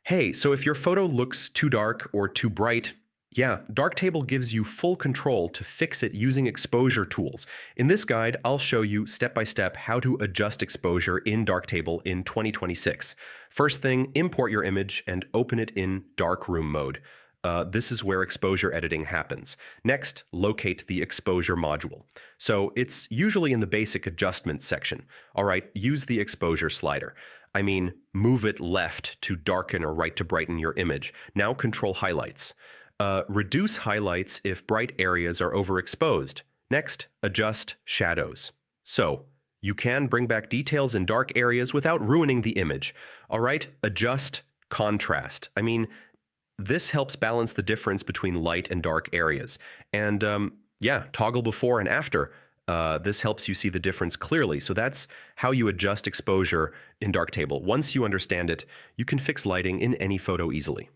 Hey, so if your photo looks too dark or too bright, yeah, Darktable gives you full control to fix it using exposure tools. In this guide, I'll show you step by step how to adjust exposure in Darktable in 2026. First thing, import your image and open it in darkroom mode. This is where exposure editing happens. Next, locate the exposure module. So it's usually in the basic adjustments section. All right, use the exposure slider. I mean, move it left to darken or right to brighten your image. Now control highlights. Reduce highlights if bright areas are overexposed. Next, adjust shadows. So, you can bring back details in dark areas without ruining the image. All right, adjust contrast. I mean, this helps balance the difference between light and dark areas. And yeah, toggle before and after. This helps you see the difference clearly. So that's how you adjust exposure in Darktable. Once you understand it, you can fix lighting in any photo easily.